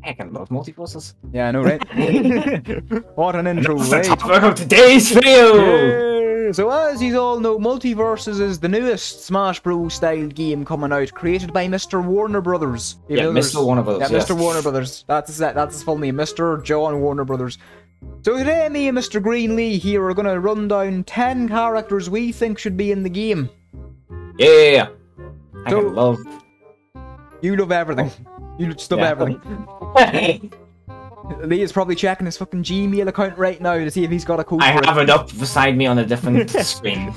Heck, I love MultiVersus. Yeah, I know, right? What an intro, That's the right? topic of today's video! Yeah. So as you all know, MultiVersus is the newest Smash Bros. Style game coming out, created by Mr. Warner Brothers. Yeah, Mr. Warner Brothers. Yeah, yes. Mr. Warner Brothers. That's his full name, Mr. John Warner Brothers. So today, me and Mr. Greenlee here are gonna run down 10 characters we think should be in the game. Yeah. I love... You love everything. You just love everything. Lee is probably checking his fucking Gmail account right now to see if he's got a code for it. I have it up beside me on a different screen.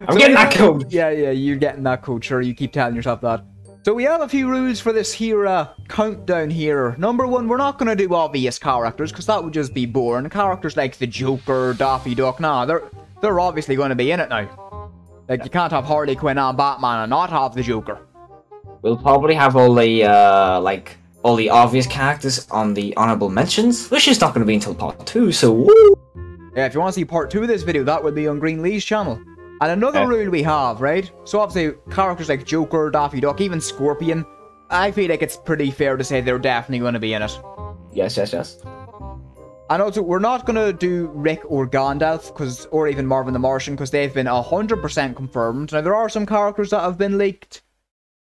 I'm getting that code! Yeah, you're getting that code, sure, you keep telling yourself that. So we have a few rules for this here countdown here. Number one, we're not going to do obvious characters, because that would just be boring. Characters like the Joker, Daffy Duck, nah, they're obviously going to be in it now. Like, you can't have Harley Quinn and Batman and not have the Joker. We'll probably have all the, all the obvious characters on the honorable mentions, which is not going to be until part 2, so woo! Yeah, if you want to see part 2 of this video, that would be on Greenlee's channel. And another rule we have, right? So obviously, characters like Joker, Daffy Duck, even Scorpion, I feel like it's pretty fair to say they're definitely going to be in it. Yes. And also, we're not going to do Rick or Gandalf, or even Marvin the Martian, because they've been 100% confirmed. Now, there are some characters that have been leaked,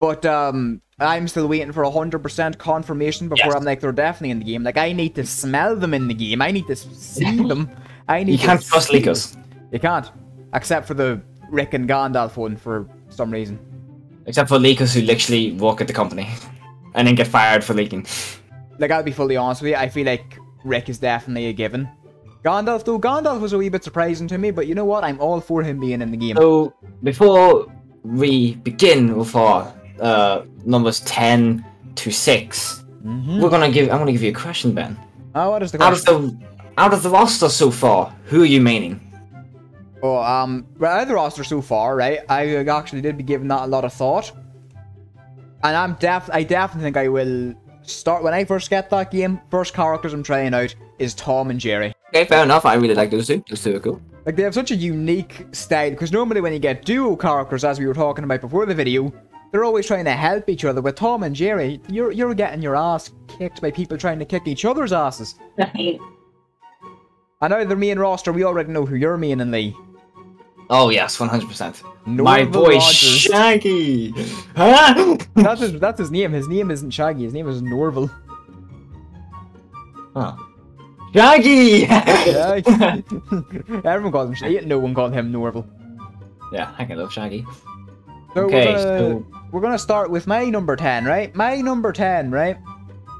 but I'm still waiting for 100% confirmation before I'm like, they're definitely in the game. Like, I need to smell them in the game. I need to see them. You can't trust leakers. You can't. Except for the Rick and Gandalf one, for some reason. Except for leakers who literally work at the company. And then get fired for leaking. Like, I'll be fully honest with you, I feel like Rick is definitely a given. Gandalf, though, Gandalf was a wee bit surprising to me, but you know what? I'm all for him being in the game. So, before we begin with our numbers 10 to 6, I'm gonna give you a question, Ben. Oh, what is the question? Out of the roster so far, who are you maining? Oh, well, out of the roster so far, right, I actually did be giving that a lot of thought. And I definitely think I will start, when I first get that game, first characters I'm trying out is Tom and Jerry. Okay, fair enough, I really like those two. Those two are cool. Like, they have such a unique style, because normally when you get duo characters, as we were talking about before the video, they're always trying to help each other. With Tom and Jerry, you're getting your ass kicked by people trying to kick each other's asses. And now they're main roster, we already know who you're maining, Lee. Oh yes, 100%. Norval My boy Rogers. Shaggy! Huh? That's his name. His name isn't Shaggy, his name is Norval. Huh. Shaggy! Yeah, everyone calls him Shaggy. No one called him Norval. Yeah, I can love Shaggy. So Okay, we're gonna start with my number 10, right? My number 10, right?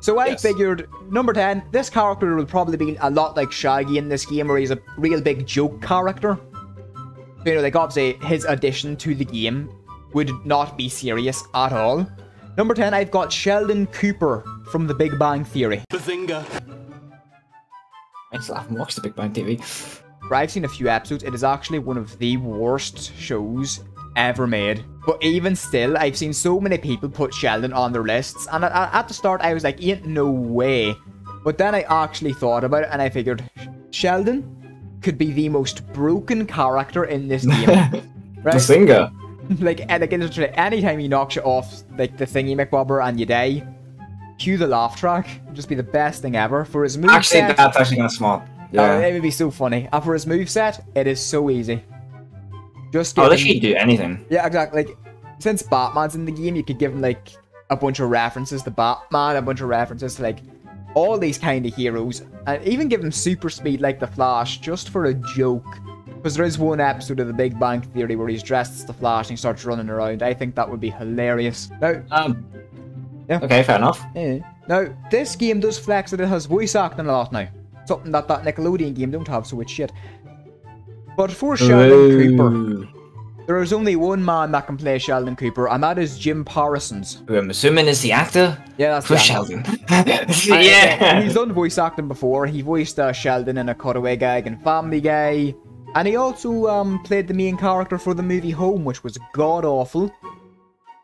So I figured, number 10, this character will probably be a lot like Shaggy in this game, where he's a real big joke character. You know, like, obviously, his addition to the game would not be serious at all. Number 10, I've got Sheldon Cooper from The Big Bang Theory. Bazinga! I still haven't watched The Big Bang TV. I've seen a few episodes. It is actually one of the worst shows ever made. But even still, I've seen so many people put Sheldon on their lists. And at the start, I was like, ain't no way. But then I actually thought about it, and I figured, Sheldon could be the most broken character in this game. Right? Bazinga! like literally, anytime he knocks you off, like, the thingy McBobber and you die, cue the laugh track. It'd just be the best thing ever. For his moveset... Actually, that's actually kind of smart. Yeah. It would be so funny. And for his moveset, it is so easy. Just give literally do anything. Yeah, exactly. Like, since Batman's in the game, you could give him, like, a bunch of references to Batman, a bunch of references to, like, all these kind of heroes, and even give him super speed like the Flash, just for a joke. Because there is one episode of The Big Bang Theory where he's dressed as the Flash and he starts running around. I think that would be hilarious. Now, yeah. Okay, fair enough. Yeah. Now, this game does flex that it has voice acting a lot now. Something that Nickelodeon game don't have, so it's shit. But for Sheldon Cooper, there is only one man that can play Sheldon Cooper, and that is Jim Parsons. Who I'm assuming is the actor? Yeah, that's for Sheldon. Yeah. He's done voice acting before. He voiced Sheldon in a Cutaway Gag and Family Guy. And he also played the main character for the movie Home, which was god-awful.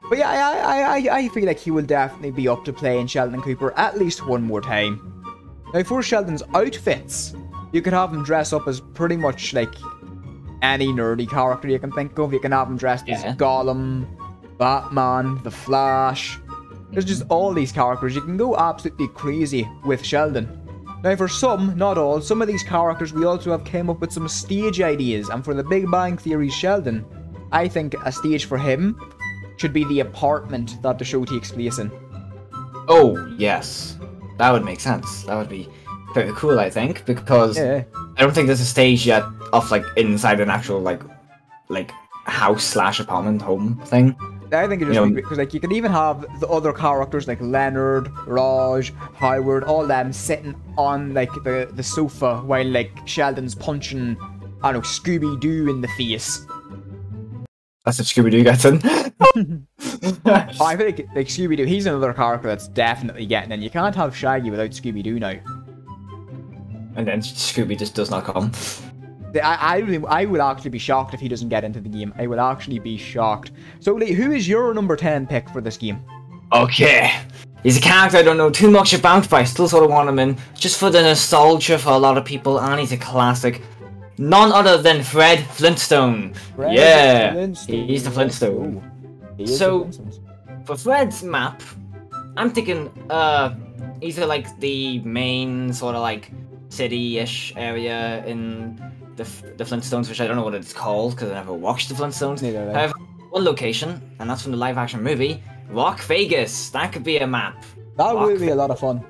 But yeah, I feel like he will definitely be up to playing Sheldon Cooper at least one more time. Now, for Sheldon's outfits, you could have him dress up as pretty much, like, any nerdy character you can think of. You can have him dressed as Gollum, Batman, The Flash, There's just all these characters. You can go absolutely crazy with Sheldon. Now for some, not all, some of these characters we also have came up with some stage ideas, and for the Big Bang Theory Sheldon, I think a stage for him should be the apartment that the show takes place in. Oh, yes. That would make sense. That would be very cool, I think, because I don't think there's a stage yet of, like, inside an actual, like house/apartment home thing. I think it just be great, because like you could even have the other characters like Leonard, Raj, Howard, all them sitting on like the sofa while like Sheldon's punching, I don't know, Scooby-Doo in the face. That's what Scooby-Doo gets in. I think like Scooby-Doo, he's another character that's definitely getting in. You can't have Shaggy without Scooby-Doo now. And then Scooby just does not come. I would actually be shocked if he doesn't get into the game. I would actually be shocked. So, Lee, who is your number 10 pick for this game? Okay. He's a character I don't know too much about, but I still sort of want him in. Just for the nostalgia for a lot of people, and he's a classic. None other than Fred Flintstone. He's the Flintstone. So, for Fred's map, I'm thinking, either like the main sort of like city-ish area in the Flintstones, which I don't know what it's called because I never watched the Flintstones. However, one location, and that's from the live-action movie, Rock Vegas. That could be a map. That would be a lot of fun.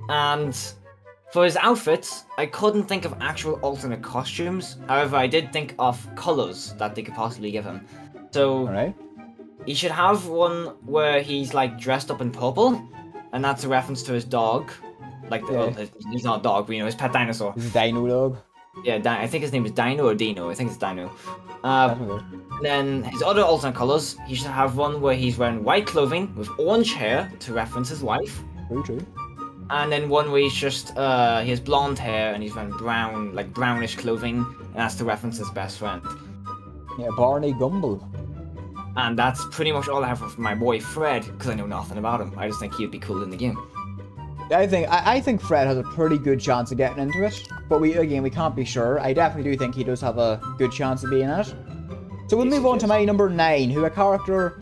And for his outfits, I couldn't think of actual alternate costumes. However, I did think of colors that they could possibly give him. So, he should have one where he's like dressed up in purple, and that's a reference to his dog. Like, he's not a dog, but you know, his pet dinosaur. His dino dog. Yeah, I think his name is Dino or Dino. I think it's Dino. Then his other alternate colors, he should have one where he's wearing white clothing with orange hair to reference his wife. Very true. And then one where he's just, he has blonde hair and he's wearing brown, like brownish clothing, and that's to reference his best friend. Yeah, Barney Gumble. And that's pretty much all I have for my boy Fred, because I know nothing about him. I just think he'd be cool in the game. I think Fred has a pretty good chance of getting into it, but we can't be sure. I definitely do think he does have a good chance of being in it. So we'll move on to my number 9, who a character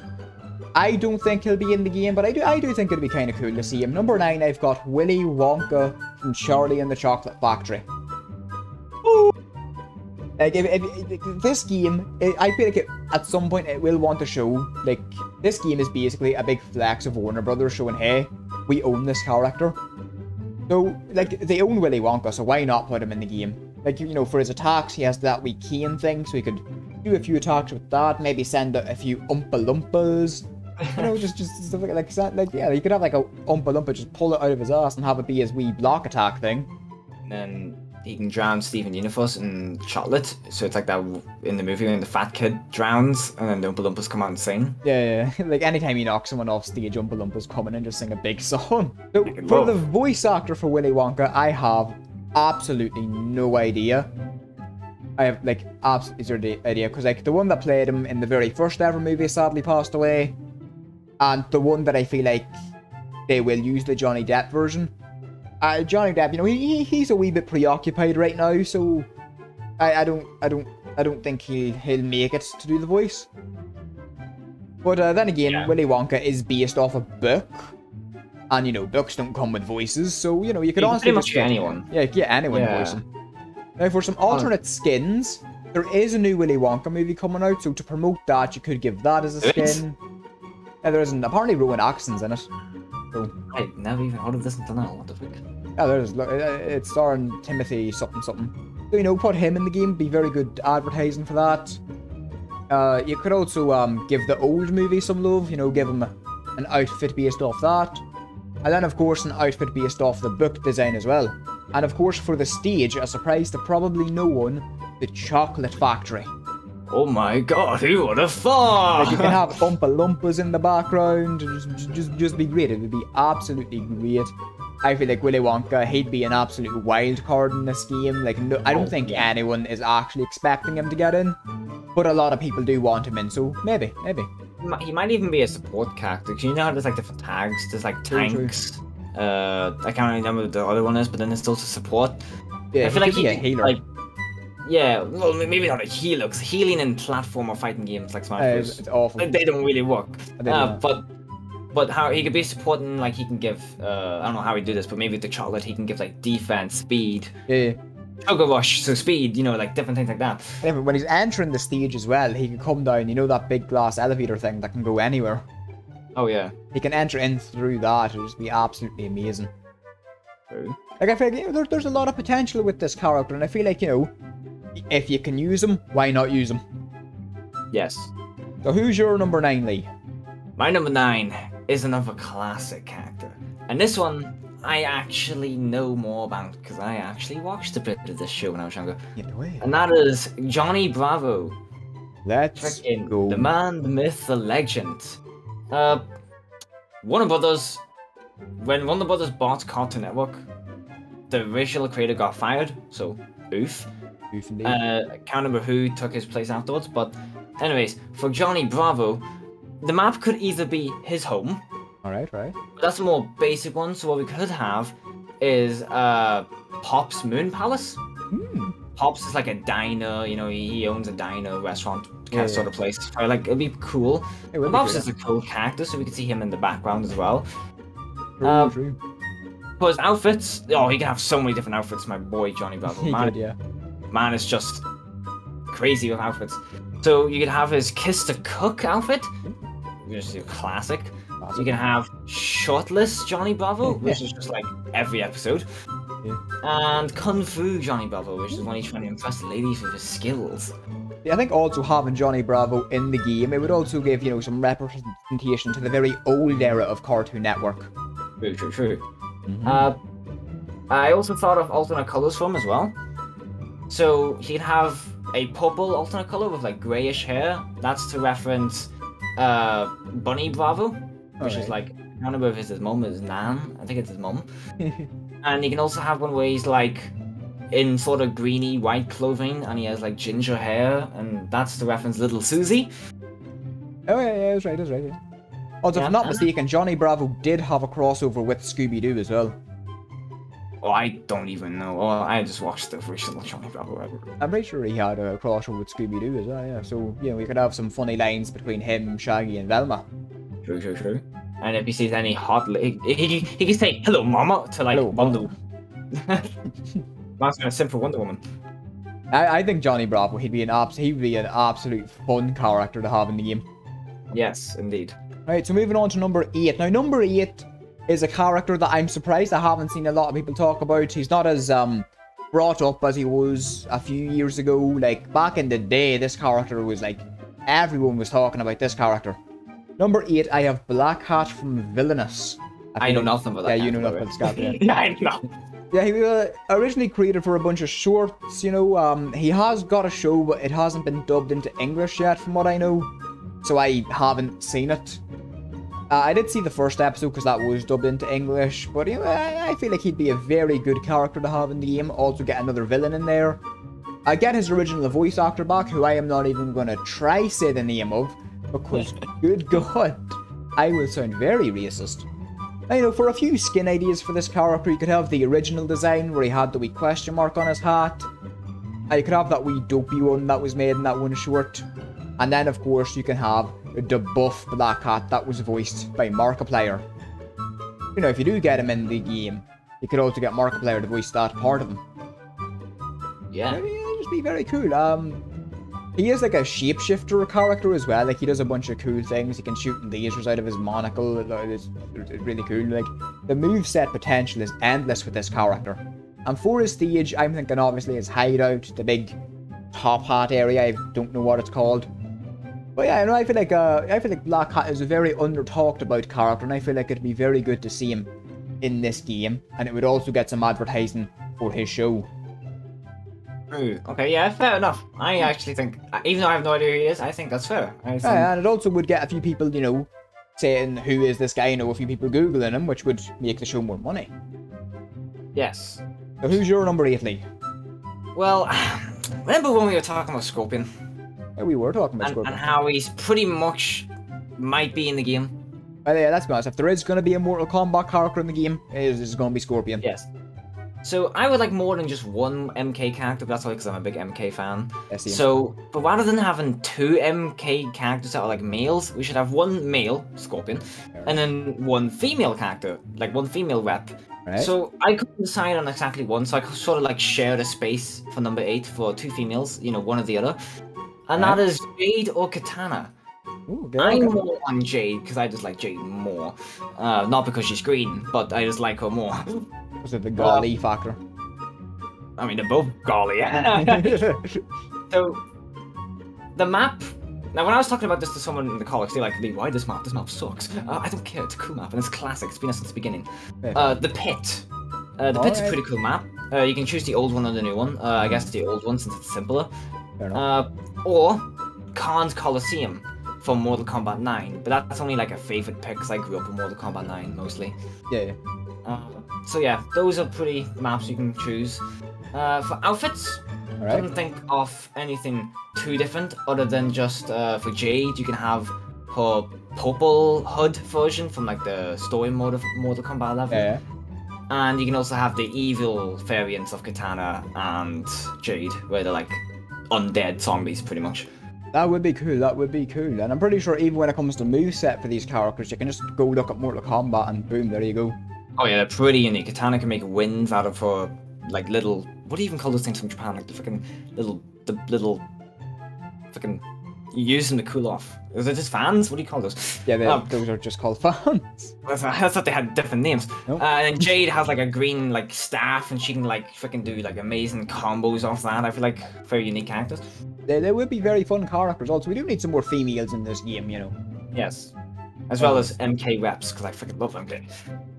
I don't think he'll be in the game, but I do think it'd be kind of cool to see him. Number 9, I've got Willy Wonka from Charlie and the Chocolate Factory. Like, if this game, I feel like at some point it will want to show, like, this game is basically a big flex of Warner Brothers showing, hey, we own this character. So, like, they own Willy Wonka, so why not put him in the game? Like, you know, for his attacks, he has that wee cane thing, so he could do a few attacks with that, maybe send a few Oompa Loompas. You know, just stuff like, yeah, you could have, like, a Oompa Loompa just pull it out of his ass and have it be his wee block attack thing. And then he can drown Steven Universe in chocolate, so it's like that in the movie when the fat kid drowns, and then the Oompa Loompas come out and sing. Yeah. Like, anytime you knock someone off stage, Oompa Loompas come in and just sing a big song. So, for the voice actor for Willy Wonka, I have absolutely no idea. I have, like, absolutely zero idea, because, like, the one that played him in the very first ever movie sadly passed away, and the one that I feel like they will use, the Johnny Depp version. Johnny Depp, you know, he's a wee bit preoccupied right now, so I don't think he'll make it to do the voice. But then again, Willy Wonka is based off a book, and you know, books don't come with voices, so you know, you could honestly pretty much get anyone. Yeah, get anyone voicing. Now, for some alternate skins, there is a new Willy Wonka movie coming out, so to promote that, you could give that as a skin. Yeah, there isn't. Apparently, Rowan Atkinson's in it. So, I've never even heard of this until now. What the fuck? Yeah, there's. It's starring Timothy something. So, you know, put him in the game. Be very good advertising for that. You could also give the old movie some love. You know, give him an outfit based off that. And then, of course, an outfit based off the book design as well. And, of course, for the stage, a surprise to probably no one, the Chocolate Factory. Oh my god, who would have thought? Like, you can have Oompa Loompas in the background, just be great. It would be absolutely great. I feel like Willy Wonka, he'd be an absolute wild card in this game. Like, no, I don't think anyone is actually expecting him to get in, but a lot of people do want him in, so maybe. He might even be a support character, because you know how there's like different tags, there's like tanks, I can't remember what the other one is, but then there's still support. Yeah, I feel like he'd be a healer. Like, yeah, well, maybe not a healer, because healing in platform or fighting games like Smash Bros. It's awful. They don't really work. But But how he could be supporting, like he can give, I don't know how he do this, but maybe with the chocolate he can give like defense, speed, Yeah. sugar rush, so speed, you know, like different things like that. Yeah, but when he's entering the stage as well, he can come down, you know, that big glass elevator thing that can go anywhere. Oh yeah. He can enter in through that. It'll just be absolutely amazing. True. Like, I feel like, you know, there's a lot of potential with this character, and I feel like, you know, if you can use him, why not use him? Yes. So who's your number 9, Lee? My number 9 is another classic character. And this one, I actually know more about because I actually watched a bit of this show when I was younger. You know it. And that is Johnny Bravo. Let's go. The man, the myth, the legend. Warner Brothers, when Warner Brothers bought Cartoon Network, the original creator got fired, so oof. Oof indeed. I can't remember who took his place afterwards, but anyways, for Johnny Bravo, the map could either be his home. Alright. That's a more basic one, so what we could have is Pop's Moon Palace. Pop's is like a diner, you know, he owns a diner, restaurant, kind of sort of place. So, like, it'd be cool. Pop's is a cool character, so we could see him in the background as well. True. For his outfits, oh, he can have so many different outfits, my boy Johnny Bravo. Man is just crazy with outfits. So you could have his Kiss the Cook outfit, which is a classic. You can have Shirtless Johnny Bravo, which is just like every episode. And Kung Fu Johnny Bravo, which is when he's trying to impress the ladies with his skills. I think also having Johnny Bravo in the game, it would also give, you know, some representation to the very old era of Cartoon Network. True. I also thought of alternate colours for him as well. So he'd have a purple alternate colour with like greyish hair. That's to reference Bunny Bravo, which is like, I can't remember if it's his mum or his nan. I think it's his mum. And you can also have one where he's like in sort of greeny white clothing and he has like ginger hair, and that's to reference Little Susie. Oh yeah, that's right. Yeah. Also, if I'm not mistaken, Johnny Bravo did have a crossover with Scooby-Doo as well. Oh, I don't even know. Oh, I just watched the original Johnny Bravo ever. I'm pretty sure he had a crossover with Scooby-Doo as well, yeah. So, you know, we could have some funny lines between him, Shaggy, and Velma. True. And if he sees any hot... He can say, hello, mama, to, like, Wonder Woman. That's gonna simp for Wonder Woman. I think Johnny Bravo, he'd be an absolute fun character to have in the game. Yes, indeed. Right, so moving on to number 8. Now, number 8... is a character that I'm surprised I haven't seen a lot of people talk about. He's not as brought up as he was a few years ago. Like, back in the day, this character was like, everyone was talking about this character. Number 8, I have Black Hat from Villainous. I know nothing about that. Yeah, you know nothing about this character. Yeah, I know. Yeah, he was originally created for a bunch of shorts, you know. He has got a show, but it hasn't been dubbed into English yet, from what I know. So I haven't seen it. I did see the first episode because that was dubbed into English, but you know, I feel like he'd be a very good character to have in the game. Also get another villain in there. I get his original voice actor back, who I am not even going to try say the name of, because good God, I will sound very racist. Now, you know, for a few skin ideas for this character, you could have the original design where he had the wee question mark on his hat. You could have that wee dopey one that was made in that one short. And then, of course, you can have the buff Black Hat that was voiced by Markiplier. You know, if you do get him in the game, you could also get Markiplier to voice that part of him. Yeah. It'd just be very cool. He is like a shapeshifter character as well. Like, he does a bunch of cool things. He can shoot lasers out of his monocle. It's really cool. Like, the moveset potential is endless with this character. And for his stage, I'm thinking obviously his hideout, the big top hat area. I don't know what it's called. But yeah, you know, I feel like Black Hat is a very under-talked about character, and I feel like it'd be very good to see him in this game, and it would also get some advertising for his show. True. Okay, yeah, fair enough. I actually think, even though I have no idea who he is, I think that's fair. Yeah, and it also would get a few people, you know, saying, who is this guy? You know, a few people Googling him, which would make the show more money. Yes. So who's your number 8, Lee? Well, remember when we were talking about Scorpion? Yeah, we were talking about Scorpion. And how he's pretty much might be in the game. Well, yeah, let's be honest. If there is going to be a Mortal Kombat character in the game, it is going to be Scorpion. Yes. So I would like more than just one MK character, but that's only because I'm a big MK fan. Yes, So, but rather than having 2 MK characters that are like males, we should have one male, Scorpion, and then one female character, like one female rep. Right. So I couldn't decide on exactly one, so I could sort of like share the space for number 8 for 2 females, you know, one or the other. And that is Jade or Katana. Ooh, I'm more on Jade, because I just like Jade more. Not because she's green, but I just like her more. Was it the golly factor? I mean, they're both golly. So, the map... Now, when I was talking about this to someone in the college, they're like, Lee, why this map? This map sucks. I don't care, it's a cool map, and it's classic. It's been there since the beginning. The Pit. The Pit's a pretty cool map. You can choose the old one or the new one. I guess the old one, since it's simpler. Or Khan's Coliseum from Mortal Kombat 9. But that's only like a favorite pick, because I grew up with Mortal Kombat 9, mostly. Yeah. So yeah, those are pretty maps you can choose. For outfits, I don't think of anything too different other than just for Jade, you can have her purple hood version from like the story mode of Mortal Kombat 11. Yeah. And you can also have the evil variants of Katana and Jade, where they're like undead zombies, pretty much. That would be cool, that would be cool. And I'm pretty sure even when it comes to moveset for these characters, you can just go look at Mortal Kombat and boom, there you go. Oh yeah, they're pretty unique. Katana can make winds out of her, like, little... What do you even call those things from Japan? Like, the freaking little... Freaking... You use them to cool off. Is it just fans? What do you call those? Yeah, those are just called fans. I thought they had different names. Nope. And then Jade has, like, a green, like, staff, and she can, like, freaking do, like, amazing combos off that. I feel like very unique characters. They would be very fun characters. Also, we do need some more females in this game, you know. Yes. As well as MK reps, because I freaking love MK.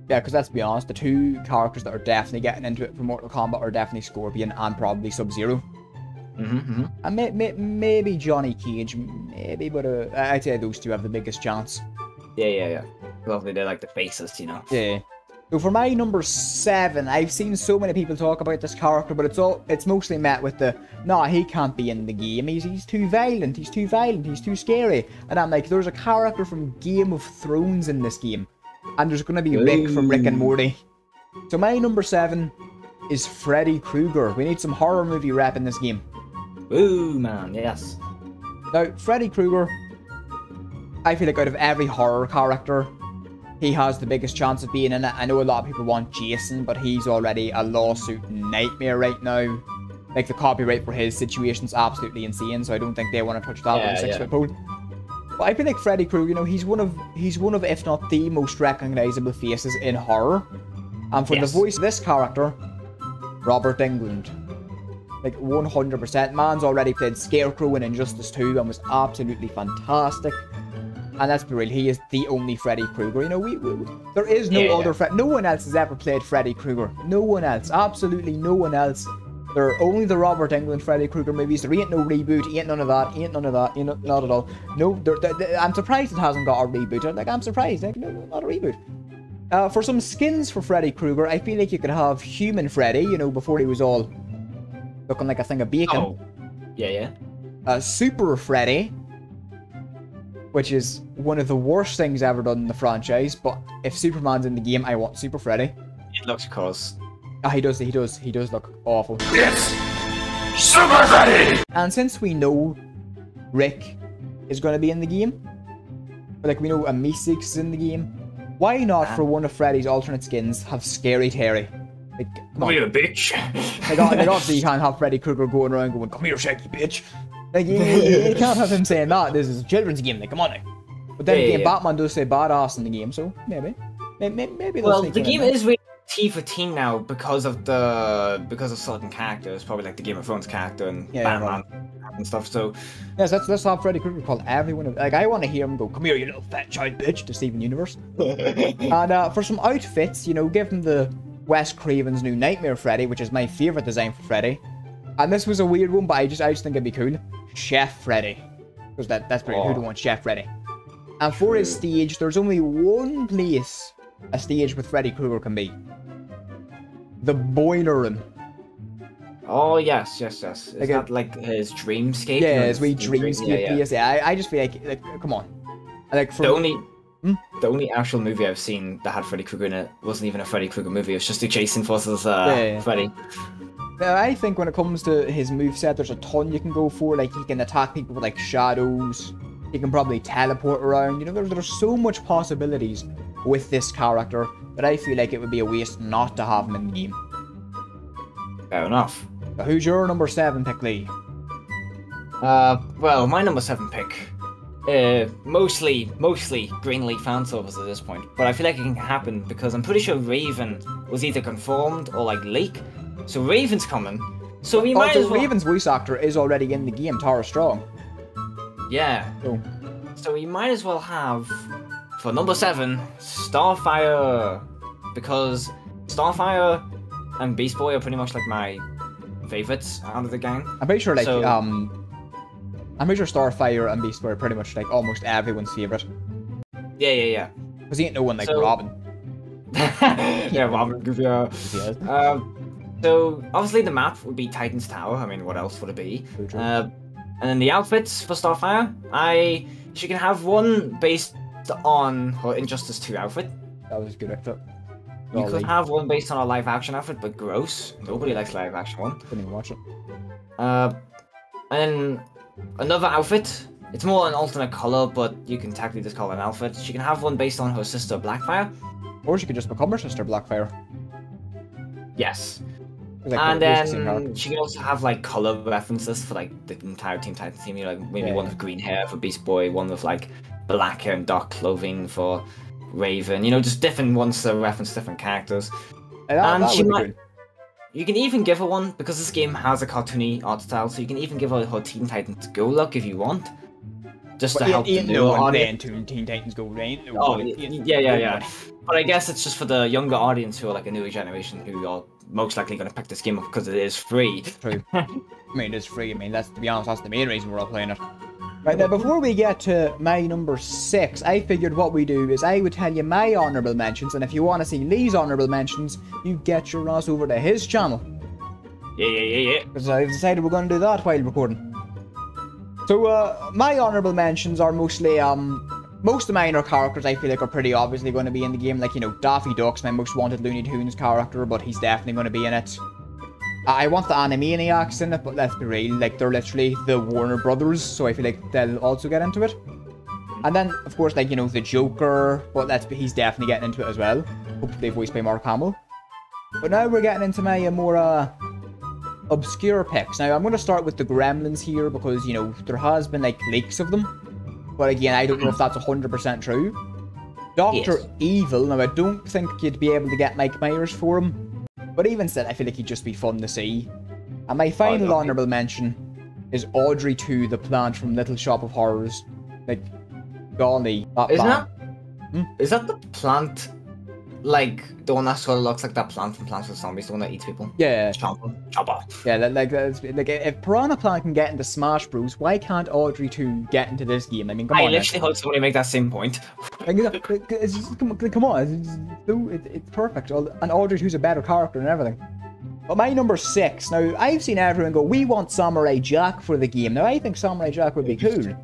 Yeah, because let's be honest, the 2 characters that are definitely getting into it for Mortal Kombat are definitely Scorpion and probably Sub-Zero. And maybe Johnny Cage, maybe, but I'd say those 2 have the biggest chance. Yeah. Lovely, they're like the faces, you know. Yeah. So for my number 7, I've seen so many people talk about this character, but it's mostly met with the, nah, he can't be in the game, he's too violent, he's too scary. And I'm like, there's a character from Game of Thrones in this game. And there's gonna be Rick from Rick and Morty. So my number 7 is Freddy Krueger. We need some horror movie rep in this game. Ooh, man, yes. Now, Freddy Krueger, I feel like out of every horror character, he has the biggest chance of being in it. I know a lot of people want Jason, but he's already a lawsuit nightmare right now. Like, the copyright for his situation's absolutely insane, so I don't think they want to touch that with a 6-foot pole. But I feel like Freddy Krueger, you know, he's one of, if not the most recognizable faces in horror. And for the voice of this character, Robert Englund. Like, 100%. Man's already played Scarecrow in Injustice 2 and was absolutely fantastic. And let's be real, he is the only Freddy Krueger. You know, there is no other Freddy. No one else has ever played Freddy Krueger. No one else. Absolutely no one else. There are only the Robert Englund Freddy Krueger movies. There ain't no reboot. Ain't none of that. Ain't none of that. You know, not at all. No, I'm surprised it hasn't got a reboot. Like, I'm surprised. Like, no, not a reboot. For some skins for Freddy Krueger, I feel like you could have Human Freddy, you know, before he was all looking like a thing of bacon. Oh. Yeah. Super Freddy, which is one of the worst things ever done in the franchise, but if Superman's in the game, I want Super Freddy. It looks cause. He does look awful. It's Super Freddy! And since we know Rick is going to be in the game, like we know Meeseeks is in the game, why not for one of Freddy's alternate skins have Scary Terry? Like, come on. Come here, bitch! Like obviously you can't have Freddy Krueger going around going, come here, shaky bitch. Like, you can't have him saying that. This is a children's game, like, come on now. But then again, Batman does say badass in the game, so maybe. Well, the game is really T for teen now because of certain characters, probably like the Game of Thrones character and Batman and stuff. So yes, let's have Freddy Krueger call everyone. Like, I want to hear him go, "Come here, you little fat child bitch," to Steven Universe. And for some outfits, you know, give him the Wes Craven's new Nightmare Freddy, which is my favorite design for Freddy. And this was a weird one, but I just think it'd be cool. Chef Freddy, because that's pretty cool to want Chef Freddy. And for his stage, there's only one place a stage with Freddy Krueger can be. The Boiler Room. Oh, yes. Is that like his dreamscape? Yeah, his wee dreamscape place. Yeah, I just feel like, come on. Like, for The only actual movie I've seen that had Freddy Krueger in it wasn't even a Freddy Krueger movie. It was just Jason versus Freddy. Now, I think when it comes to his moveset, there's a ton you can go for. Like, he can attack people with, like, shadows. He can probably teleport around. You know, there's so much possibilities with this character that I feel like it would be a waste not to have him in the game. Fair enough. So who's your number 7 pick, Lee? Well, my number 7 pick, mostly Greenleaf fan service at this point, but I feel like it can happen because I'm pretty sure Raven was either confirmed or like leak, so Raven's coming. So we might as well. Raven's voice actor is already in the game, Tara Strong. Yeah. So we might as well have for number 7 Starfire, because Starfire and Beast Boy are pretty much like my favorites out of the gang. I'm pretty sure I'm pretty sure Starfire and Beast Boy are pretty much like almost everyone's favorite. Yeah. Because he ain't no one like Robin. Yeah, Robin, goofy. So obviously the map would be Titan's Tower. I mean, what else would it be? And then the outfits for Starfire, she can have one based on her Injustice 2 outfit. That was a good outfit. You could have one based on a live action outfit, but gross. Nobody likes live action one. Couldn't even watch it. And another outfit. It's more an alternate color, but you can technically just call it an outfit. She can have one based on her sister Blackfire. Or she could just become her sister Blackfire. Yes. Like, and then she can also have like color references for like the entire Teen Titans team. You know, like maybe one with green hair for Beast Boy, one with like black hair and dark clothing for Raven. You know, just different ones to reference different characters. And she might. You can even give her one, because this game has a cartoony art style, so you can even give her Teen Titans Go look if you want. Just to help the new audience. Teen Titans Go, right? Oh, yeah. But I guess it's just for the younger audience who are like a newer generation who are most likely going to pick this game up because it is free. True. I mean, it is free. I mean, to be honest, that's the main reason we're all playing it. Right, now, before we get to my number 6, I figured what we do is I would tell you my honourable mentions, and if you want to see Lee's honourable mentions, you get your ass over to his channel. Yeah. Because I've decided we're going to do that while recording. So, my honourable mentions are mostly, most of mine are characters I feel like are pretty obviously going to be in the game. Like, you know, Daffy Duck's my most wanted Looney Tunes character, but he's definitely going to be in it. I want the Animaniacs in it, but let's be real, like, they're literally the Warner Brothers, so I feel like they'll also get into it. And then, of course, like, you know, the Joker, but he's definitely getting into it as well. Hopefully voiced by Mark Hamill. But now we're getting into my more, obscure picks. Now, I'm going to start with the Gremlins here, because, you know, there has been, like, leaks of them. But again, I don't know if that's 100% true. Dr. Evil, now I don't think you'd be able to get Mike Myers for him. But even still, I feel like he'd just be fun to see. And my final honourable mention is Audrey 2, the plant from Little Shop of Horrors. Like, golly, that plant. Is that the plant, like, the one that sort of looks like that plant from Plants vs Zombies, the one that eats people? Yeah. Chopper. Yeah, like if Piranha Plant can get into Smash Bros, why can't Audrey 2 get into this game? I mean, come on. I literally heard somebody make that same point. Come on, it's perfect. And Audrey 2's a better character and everything. But my number 6, now, I've seen everyone go, we want Samurai Jack for the game. Now, I think Samurai Jack would be cool.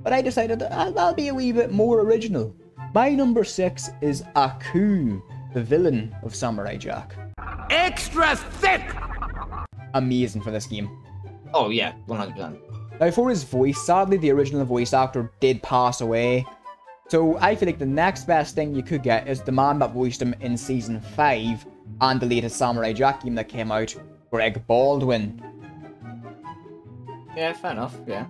But I decided I'll be a wee bit more original. My number 6 is Aku, the villain of Samurai Jack. Extra thick! Amazing for this game. Oh yeah, 100%. Now for his voice, sadly the original voice actor did pass away. So I feel like the next best thing you could get is the man that voiced him in Season 5 and the latest Samurai Jack game that came out, Greg Baldwin. Yeah, fair enough, yeah.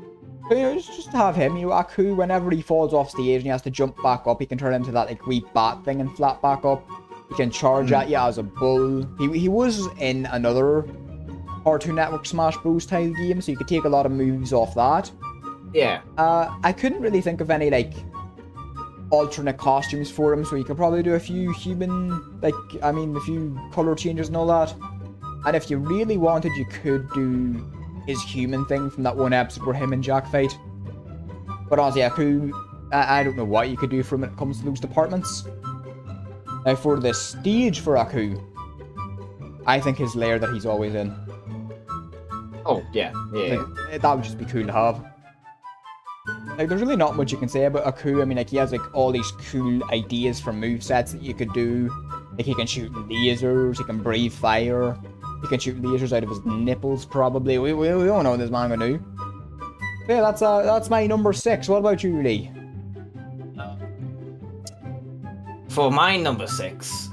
So, you know, just have him, you know, Aku, whenever he falls off stage and he has to jump back up, he can turn into that like wee bat thing and flat back up. He can charge at you as a bull. He was in another Cartoon Network Smash Bros style game, so you could take a lot of moves off that. Yeah. I couldn't really think of any like alternate costumes for him, so you could probably do a few human, like, I mean, a few color changes and all that. And if you really wanted, you could do his human thing from that one episode where him and Jack fight. But honestly, Aku, I don't know what you could do for him when it comes to those departments. Now for the stage for Aku, I think his lair that he's always in. Oh, yeah. Like, that would just be cool to have. Like, there's really not much you can say about Aku. I mean, like, he has, like, all these cool ideas for movesets that you could do. Like, he can shoot lasers, he can breathe fire, he can shoot lasers out of his nipples, probably. We don't know what this man can do. Yeah, that's my number 6. What about you, Lee? For my number 6,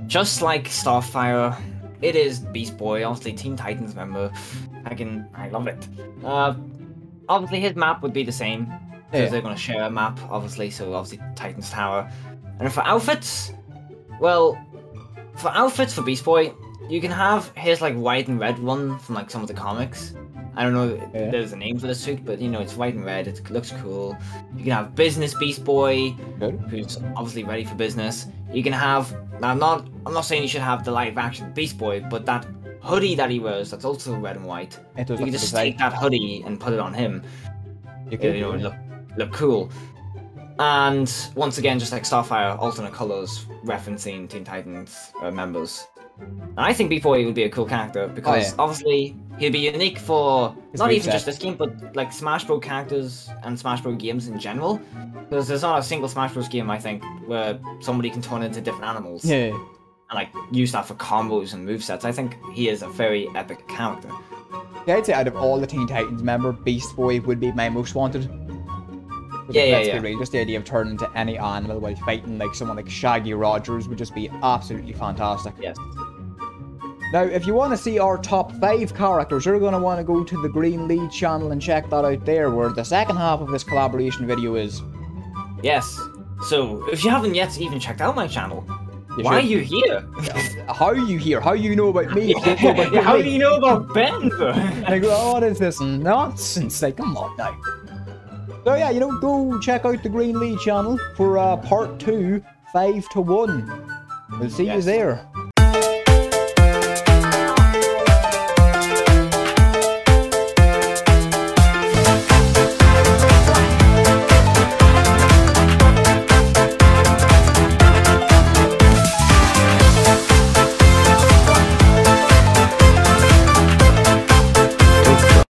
just like Starfire, it is Beast Boy, obviously Teen Titans member. I love it. Obviously his map would be the same, because they're going to share a map, obviously, so obviously Titan's Tower. And for outfits, well, for Beast Boy, you can have his like white and red one from like some of the comics. I don't know if there's a name for the suit, but you know, it's white and red, it looks cool. You can have Business Beast Boy, who's obviously ready for business. You can have, now I'm not saying you should have the live action Beast Boy, but that hoodie that he wears, that's also red and white. You can just take that hoodie and put it on him. You know, look cool. And once again, just like Starfire, alternate colors referencing Teen Titans members. And I think Beast Boy would be a cool character because obviously he'd be unique for not even just this game, but like Smash Bros characters and Smash Bros games in general. Because there's not a single Smash Bros game, I think, where somebody can turn into different animals. Yeah. And like use that for combos and movesets. I think he is a very epic character. Yeah, I'd say out of all the Teen Titans member, Beast Boy would be my most wanted. Yeah. Just the idea of turning into any animal while fighting like someone like Shaggy Rogers would just be absolutely fantastic. Yes. Now, if you want to see our top 5 characters, you're going to want to go to the Green Lead channel and check that out there, where the second half of this collaboration video is. Yes. So, if you haven't yet even checked out my channel, why are you here? How are you here? How do you know about me? How do you know about Ben? Like, what is this nonsense? Like, come on now. So yeah, you know, go check out the Green Lead channel for part 2, 5 to 1. We'll see you there.